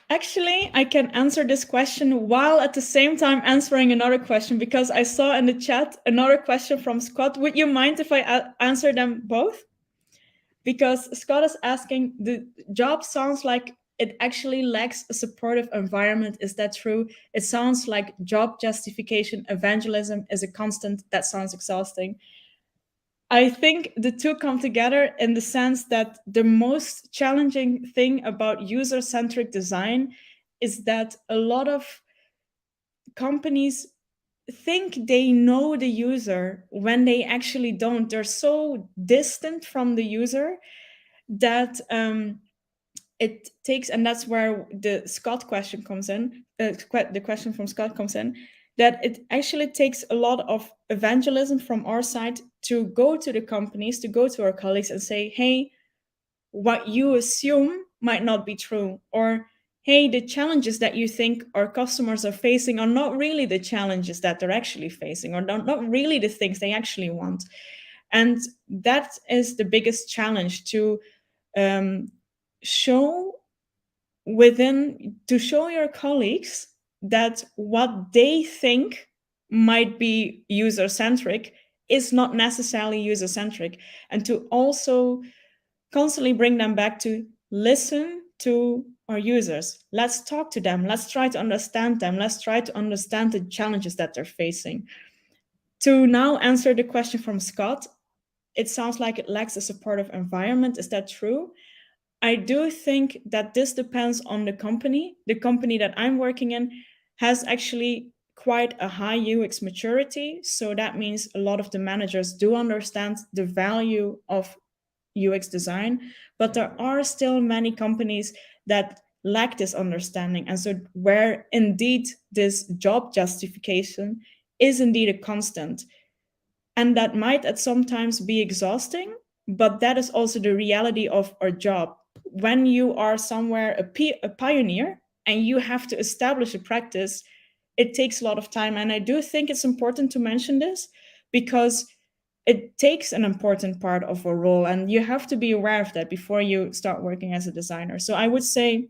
Actually, I can answer this question while at the same time answering another question, because I saw in the chat another question from Scott. Would you mind if I answer them both? Because Scott is asking, the job sounds like it actually lacks a supportive environment. Is that true? It sounds like job justification, evangelism is a constant. That sounds exhausting. I think the two come together in the sense that the most challenging thing about user-centric design is that a lot of companies think they know the user when they actually don't. They're so distant from the user that it takes, and that's where the Scott question comes in, the question from Scott comes in, that it actually takes a lot of evangelism from our side to go to the companies, to go to our colleagues and say, hey, what you assume might not be true, or hey, the challenges that you think our customers are facing are not really the challenges that they're actually facing, or not really the things they actually want. And that is the biggest challenge, to show your colleagues that what they think might be user-centric is not necessarily user-centric, and to also constantly bring them back to listen to our users. Let's talk to them. Let's try to understand them. Let's try to understand the challenges that they're facing. To now answer the question from Scott, it sounds like it lacks a supportive environment. Is that true? I do think that this depends on the company. The company that I'm working in has actually quite a high UX maturity. So that means a lot of the managers do understand the value of UX design, but there are still many companies that lack this understanding. And so where indeed this job justification is indeed a constant. And that might at sometimes be exhausting, but that is also the reality of our job. When you are somewhere a pioneer and you have to establish a practice, it takes a lot of time. And I do think it's important to mention this, because it takes an important part of a role, and you have to be aware of that before you start working as a designer. So I would say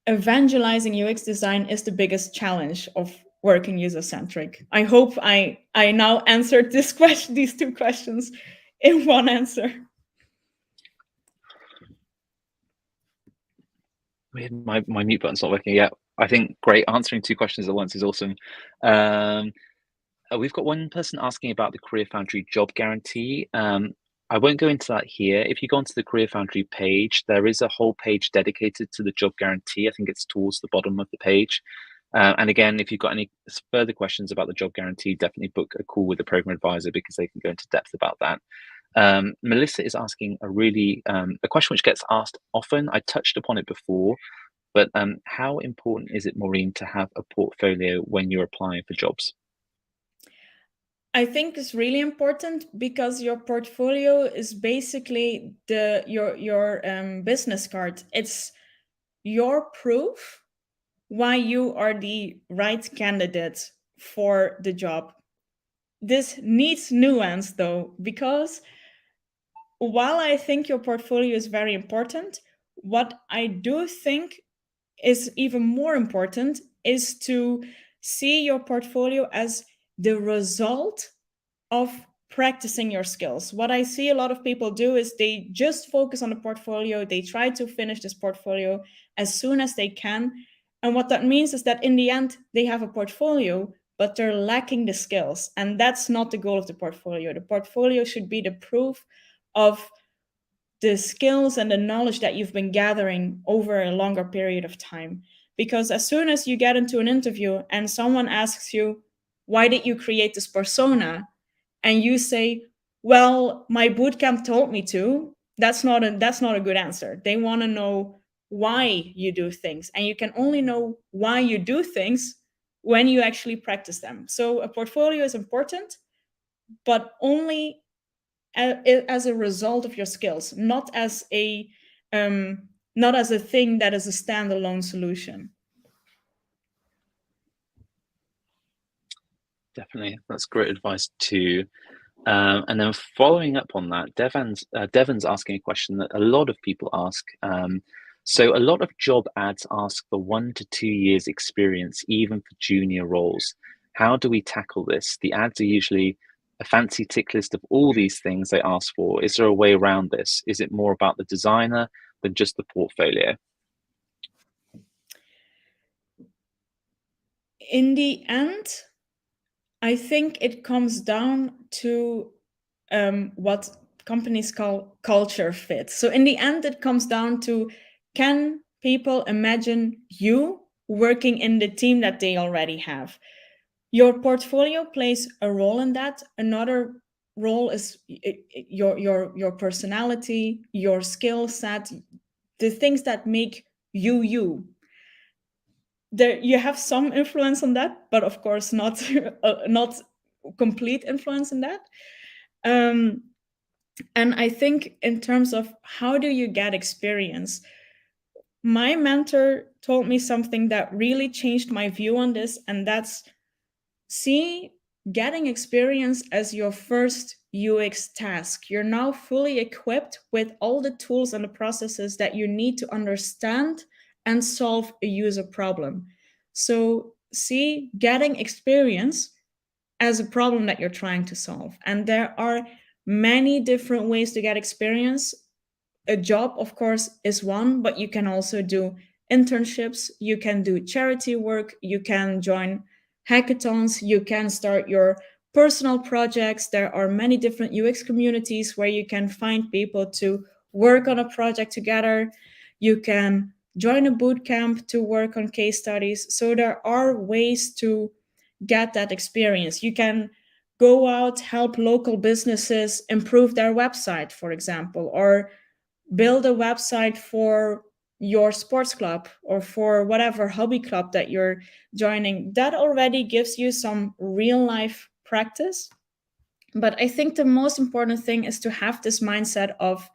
evangelizing UX design is the biggest challenge of working user-centric. I hope I now answered these two questions in one answer. Weird, my mute button's not working yet. I think great, answering two questions at once is awesome. We've got one person asking about the CareerFoundry job guarantee. I won't go into that here. If you go onto the CareerFoundry page, there is a whole page dedicated to the job guarantee. I think it's towards the bottom of the page. And again, if you've got any further questions about the job guarantee, definitely book a call with the program advisor because they can go into depth about that. Melissa is asking a question which gets asked often. I touched upon it before, but how important is it, Maureen, to have a portfolio when you're applying for jobs? I think it's really important because your portfolio is basically your business card. It's your proof why you are the right candidate for the job. This needs nuance though, because while I think your portfolio is very important, what I do think is even more important is to see your portfolio as the result of practicing your skills. What I see a lot of people do is they just focus on the portfolio. They try to finish this portfolio as soon as they can. And what that means is that in the end, they have a portfolio, but they're lacking the skills. And that's not the goal of the portfolio. The portfolio should be the proof of the skills and the knowledge that you've been gathering over a longer period of time. Because as soon as you get into an interview and someone asks you, why did you create this persona? And you say, well, my bootcamp told me to, that's not a good answer. They want to know why you do things. And you can only know why you do things when you actually practice them. So a portfolio is important, but only as a result of your skills, not as a thing that is a standalone solution. Definitely, that's great advice too. And then following up on that, Devon's asking a question that a lot of people ask. So a lot of job ads ask for 1 to 2 years experience, even for junior roles. How do we tackle this? The ads are usually a fancy tick list of all these things they ask for. Is there a way around this? Is it more about the designer than just the portfolio? In the end, I think it comes down to what companies call culture fit. So in the end, it comes down to, can people imagine you working in the team that they already have? Your portfolio plays a role in that. Another role is your personality, your skill set, the things that make you you. There, you have some influence on that, but of course not not complete influence in that. And I think in terms of how do you get experience, my mentor told me something that really changed my view on this, and that's, see getting experience as your first UX task. You're now fully equipped with all the tools and the processes that you need to understand and solve a user problem. So see getting experience as a problem that you're trying to solve. And there are many different ways to get experience. A job, of course, is one, but you can also do internships, you can do charity work, you can join hackathons, you can start your personal projects. There are many different UX communities where you can find people to work on a project together. You can join a boot camp to work on case studies. So there are ways to get that experience. You can go out, help local businesses improve their website, for example, or build a website for your sports club or for whatever hobby club that you're joining. That already gives you some real life practice. But I think the most important thing is to have this mindset of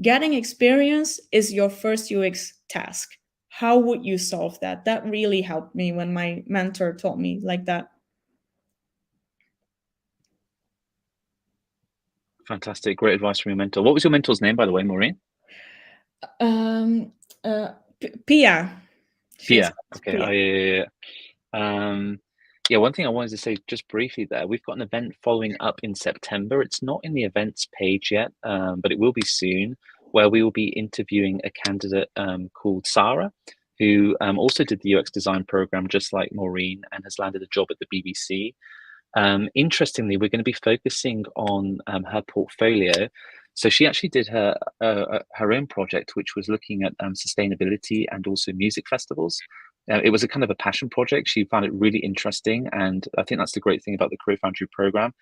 getting experience is your first UX task. How would you solve that? That really helped me when my mentor told me like that. Fantastic, great advice from your mentor. What was your mentor's name, by the way, Maureen? Pia. She's Pia. Okay. Pia. Oh, yeah. Yeah, one thing I wanted to say just briefly there, we've got an event following up in September. It's not in the events page yet, but it will be soon, where we will be interviewing a candidate called Sarah, who also did the UX design program just like Maureen and has landed a job at the BBC. Interestingly, we're going to be focusing on her portfolio. So she actually did her own project, which was looking at sustainability and also music festivals. It was a kind of a passion project. She found it really interesting, and I think that's the great thing about the Career Foundry program.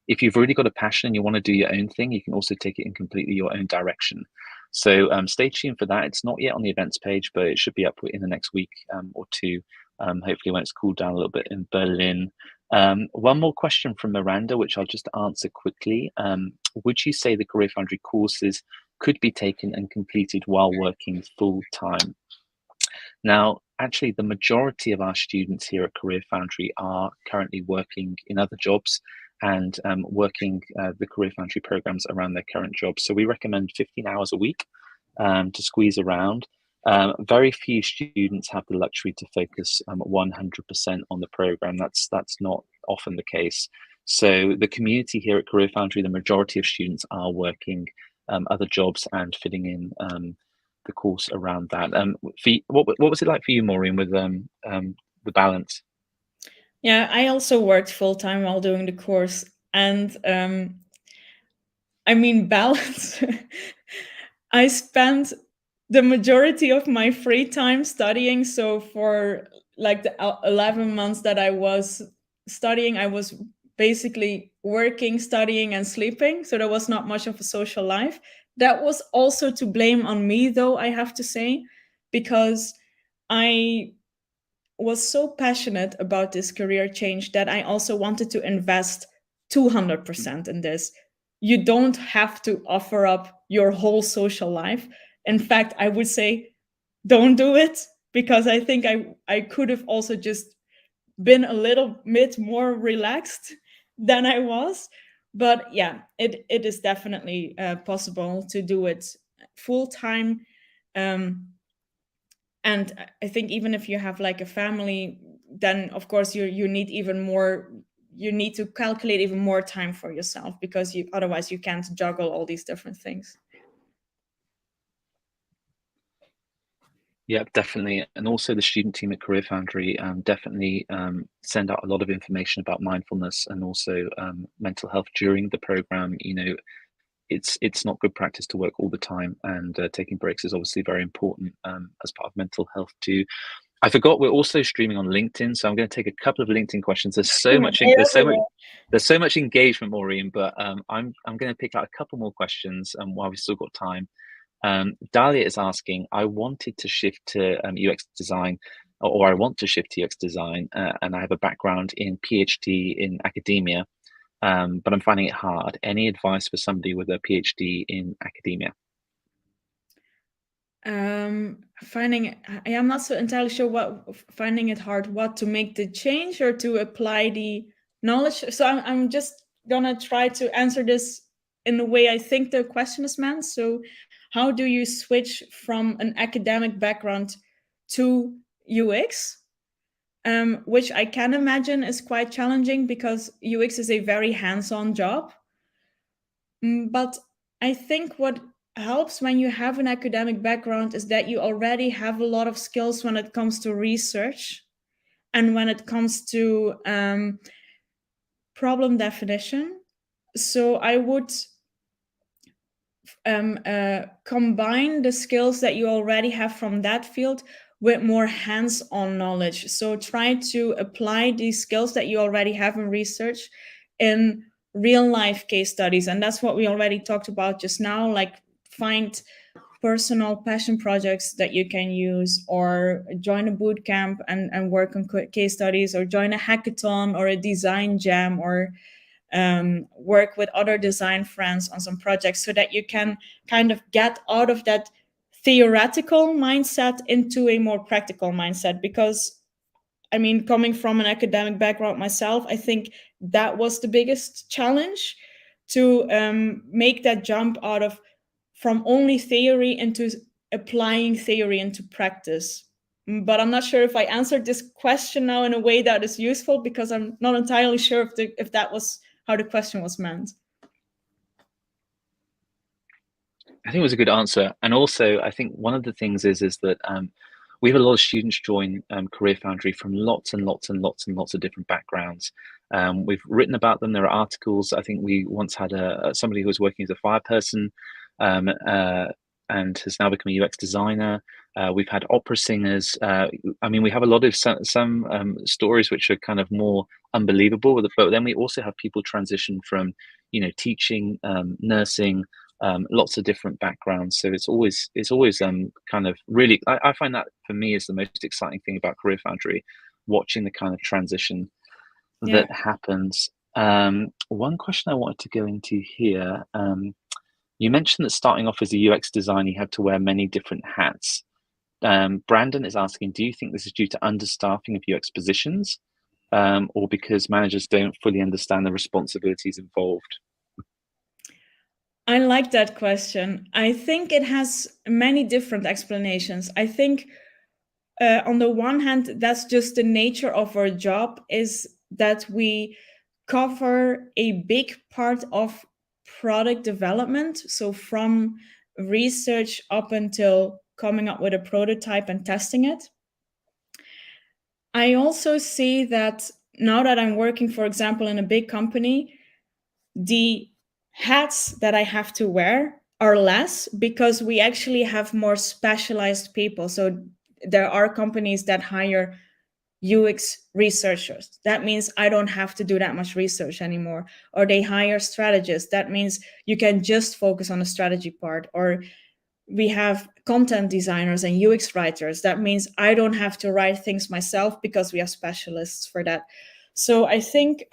If you've really got a passion and you want to do your own thing, you can also take it in completely your own direction. So stay tuned for that. It's not yet on the events page, but it should be up in the next week or two. Hopefully, when it's cooled down a little bit in Berlin. One more question from Miranda, which I'll just answer quickly. Would you say the Career Foundry courses could be taken and completed while working full time? Now, actually, the majority of our students here at Career Foundry are currently working in other jobs and working the Career Foundry programs around their current jobs. So we recommend 15 hours a week to squeeze around. Very few students have the luxury to focus 100% on the program. That's not often the case. So the community here at Career Foundry, the majority of students are working other jobs and fitting in the course around that. What was it like for you, Maureen, with the balance? Yeah, I also worked full time while doing the course, and I mean balance. I spent the majority of my free time studying. So for like the 11 months that I was studying, I was basically working, studying, and sleeping. So there was not much of a social life. That was also to blame on me, though, I have to say, because I was so passionate about this career change that I also wanted to invest 200% in this. You don't have to offer up your whole social life. In fact, I would say don't do it, because I think I could have also just been a little bit more relaxed than I was. But yeah, it is definitely possible to do it full time. Um, and I think even if you have like a family, then of course you need even more. You need to calculate even more time for yourself, because you otherwise you can't juggle all these different things. Yeah, definitely. And also the student team at Career Foundry definitely send out a lot of information about mindfulness and also mental health during the program. You know, it's not good practice to work all the time, and taking breaks is obviously very important as part of mental health too. I forgot we're also streaming on LinkedIn, so I'm going to take a couple of LinkedIn questions. There's so much engagement, Maureen, but I'm going to pick out a couple more questions while we've still got time. Dahlia is asking, I wanted to shift to UX design, or I want to shift to UX design, and I have a background in PhD in academia, but I'm finding it hard. Any advice for somebody with a PhD in academia? Finding I am not so entirely sure what finding it hard, what to make the change or to apply the knowledge. So I'm just gonna try to answer this in the way I think the question is meant. So how do you switch from an academic background to UX? Which I can imagine is quite challenging, because UX is a very hands-on job. But I think what helps when you have an academic background is that you already have a lot of skills when it comes to research and when it comes to problem definition. So I would combine the skills that you already have from that field with more hands-on knowledge. So try to apply these skills that you already have in research in real life case studies. And that's what we already talked about just now, like find personal passion projects that you can use, or join a boot camp and work on case studies, or join a hackathon or a design jam, or work with other design friends on some projects, so that you can kind of get out of that theoretical mindset into a more practical mindset. Because I mean, coming from an academic background myself, I think that was the biggest challenge, to make that jump out of from only theory into applying theory into practice. but I'm not sure if I answered this question now in a way that is useful, because I'm not entirely sure if that was how the question was meant. I think it was a good answer. And also, I think one of the things is that we have a lot of students join Career Foundry from lots and lots and lots and lots of different backgrounds. We've written about them. There are articles. I think we once had somebody who was working as a fire person and has now become a UX designer. We've had opera singers. I mean, we have a lot of some stories which are kind of more unbelievable, but then we also have people transition from, teaching, nursing, lots of different backgrounds. So it's always kind of really, I find that for me is the most exciting thing about Career Foundry, watching the kind of transition that happens. One question I wanted to go into here, you mentioned that starting off as a UX designer, you had to wear many different hats. Brandon is asking, do you think this is due to understaffing of UX positions, or because managers don't fully understand the responsibilities involved? I like that question. I think it has many different explanations. I think on the one hand, that's just the nature of our job, is that we cover a big part of product development. So from research up until coming up with a prototype and testing it. I also see that now that I'm working, for example, in a big company, the hats that I have to wear are less, because we actually have more specialized people. So there are companies that hire UX researchers. That means I don't have to do that much research anymore. Or they hire strategists. That means you can just focus on the strategy part. Or we have content designers and UX writers. That means I don't have to write things myself, because we have specialists for that. So I think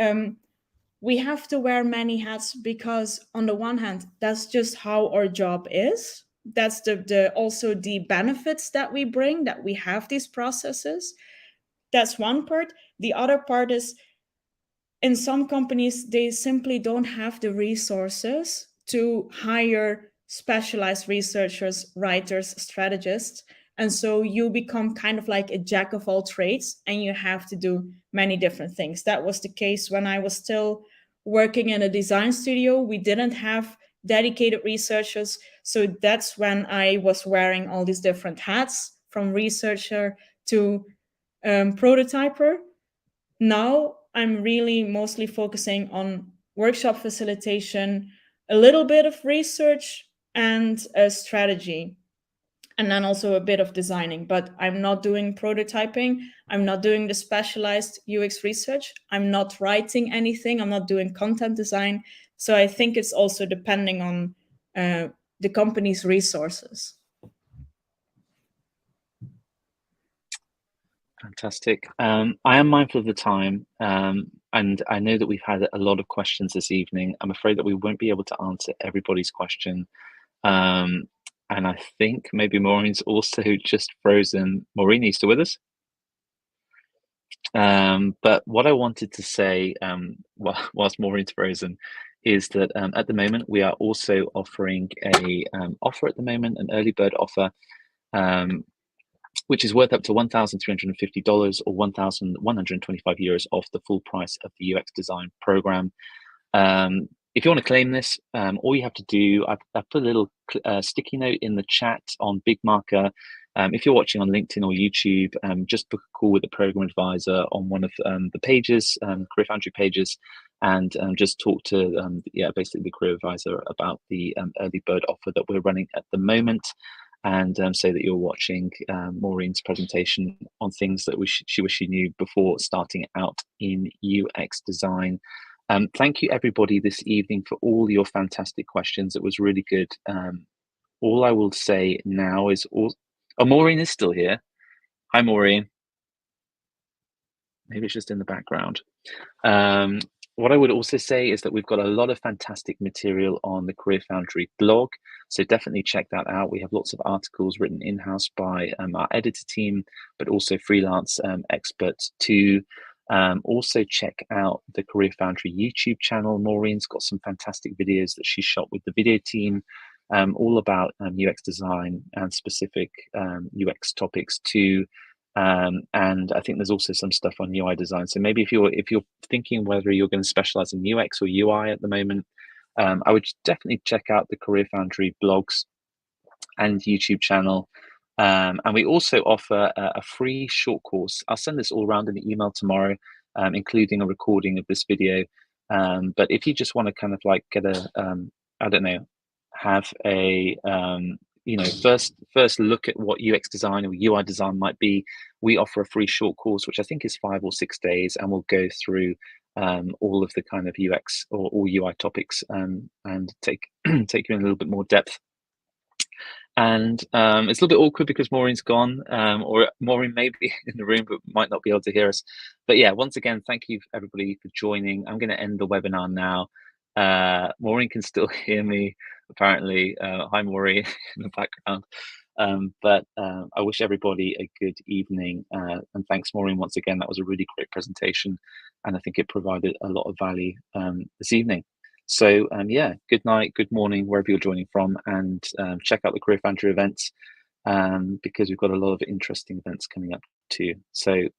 we have to wear many hats, because on the one hand, that's just how our job is. That's the also the benefits that we bring, that we have these processes. That's one part. The other part is, in some companies, they simply don't have the resources to hire specialized researchers, writers, strategists. And so you become kind of like a jack of all trades, and you have to do many different things. That was the case when I was still working in a design studio. We didn't have dedicated researchers. So that's when I was wearing all these different hats, from researcher to prototyper. Now I'm really mostly focusing on workshop facilitation, a little bit of research, and a strategy, and then also a bit of designing. But I'm not doing prototyping. I'm not doing the specialized UX research. I'm not writing anything. I'm not doing content design. So I think it's also depending on the company's resources. Fantastic. I am mindful of the time, and I know that we've had a lot of questions this evening. I'm afraid that we won't be able to answer everybody's question. And I think maybe Maureen's also just frozen. Maureen, are you still with us? But what I wanted to say, whilst Maureen's frozen, is that at the moment we are also offering a offer at the moment, an early bird offer, which is worth up to $1,350 or €1,125 off the full price of the UX design program. If you want to claim this, all you have to do, I put a little sticky note in the chat on Big Marker. If you're watching on LinkedIn or YouTube, just book a call with the program advisor on one of the pages, Career Foundry pages, and just talk to basically the career advisor about the early bird offer that we're running at the moment. And say that you're watching Maureen's presentation on things that she wished she knew before starting out in UX design. Thank you, everybody, this evening for all your fantastic questions. It was really good. All I will say now is, Maureen is still here. Hi, Maureen. Maybe it's just in the background. What I would also say is that we've got a lot of fantastic material on the Career Foundry blog, so definitely check that out. We have lots of articles written in-house by our editor team, but also freelance experts too. Also check out the Career Foundry YouTube channel. Maureen's got some fantastic videos that she shot with the video team, all about UX design and specific UX topics too. And I think there's also some stuff on UI design. So maybe if you're thinking whether you're going to specialize in UX or UI at the moment, I would definitely check out the CareerFoundry blogs and YouTube channel. And we also offer a free short course. I'll send this all around in the email tomorrow, including a recording of this video. But if you just want to kind of like get a, I don't know, have a, first look at what UX design or UI design might be, we offer a free short course, which I think is 5 or 6 days, and we'll go through all of the kind of UX or UI topics and take take you in a little bit more depth. And it's a little bit awkward because Maureen's gone, or Maureen may be in the room but might not be able to hear us. But yeah, once again, thank you everybody for joining. I'm going to end the webinar now. Maureen can still hear me, apparently. Hi, Maureen, in the background. But I wish everybody a good evening. And thanks, Maureen, once again. That was a really great presentation. And I think it provided a lot of value this evening. So yeah, good night, good morning, wherever you're joining from, and check out the CareerFoundry events because we've got a lot of interesting events coming up too. So